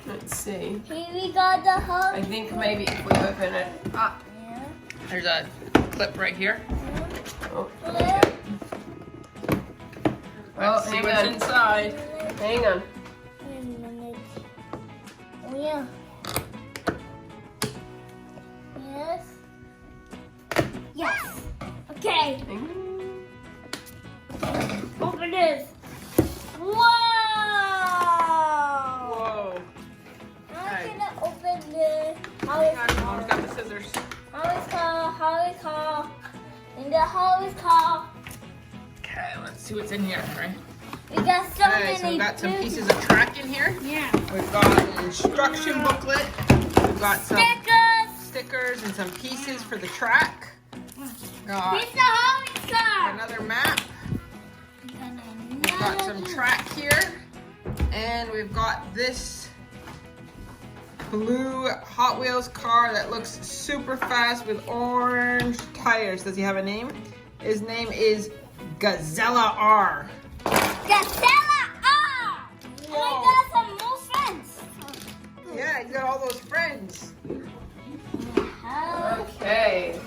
Let's see. Here we got the hose. I think maybe if we open it up. Yeah. There's a clip right here. Oh, Yeah. okay. Let's see what's inside. Hang on. Wait a minute. Oh yeah. Yes. Yes. Okay. Hang on. Open this. Whoa! Whoa. I'm Okay. gonna open this. How Hang is on, Mom's got the scissors. How is called? And the how is called? Okay, let's see what's in here, right? We got so Okay, many. so we've got some food. pieces of track in here. Yeah. We've got an instruction booklet. We've got some stickers and some pieces for the track. Got It's the how is called. another map. We've got some track here. And we've got this blue Hot Wheels car that looks super fast with orange tires. Does he have a name? His name is Gazella R. Gazella! Oh! And I got some more friends. Yeah, he's got all those friends. Okay.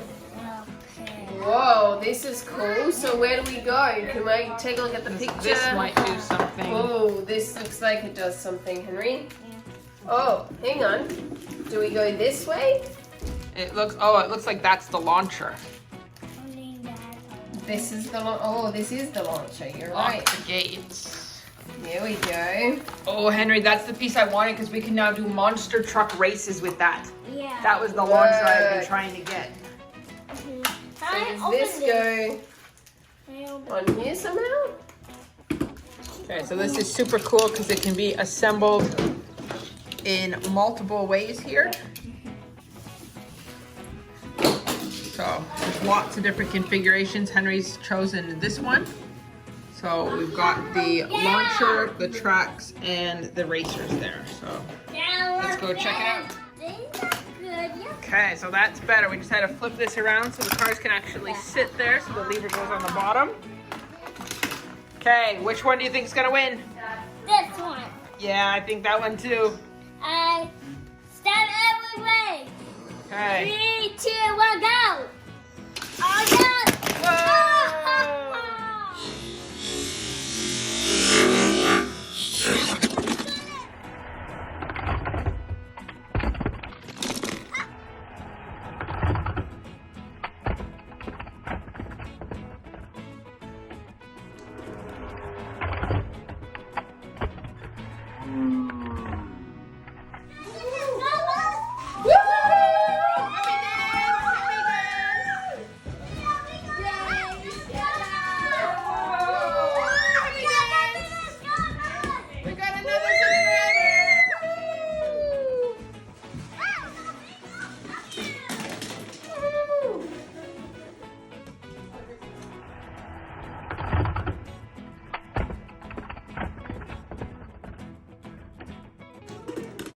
Whoa, this is cool. So where do we go? Can we take a look at the picture? This might do something. Oh, this looks like it does something, Henry. Oh, hang on. Do we go this way? It looks like that's the launcher. This is the this is the launcher. You're Lock right. the gates. Here we go. Oh, Henry, that's the piece I wanted because we can now do monster truck races with that. Yeah. That was the launcher I've been Look. trying to get. So does this go on here somehow? Okay, so this is super cool because it can be assembled in multiple ways here. So there's lots of different configurations. Henry's chosen this one. So we've got the launcher, the tracks, and the racers there. So let's go check it out. Okay, so that's better. We just had to flip this around so the cars can actually sit there so the lever goes on the bottom. Okay, which one do you think is gonna win? This one. Yeah, I think that one too. I stand every way. Okay. 3, 2, 1, go. Oh, no. Whoa!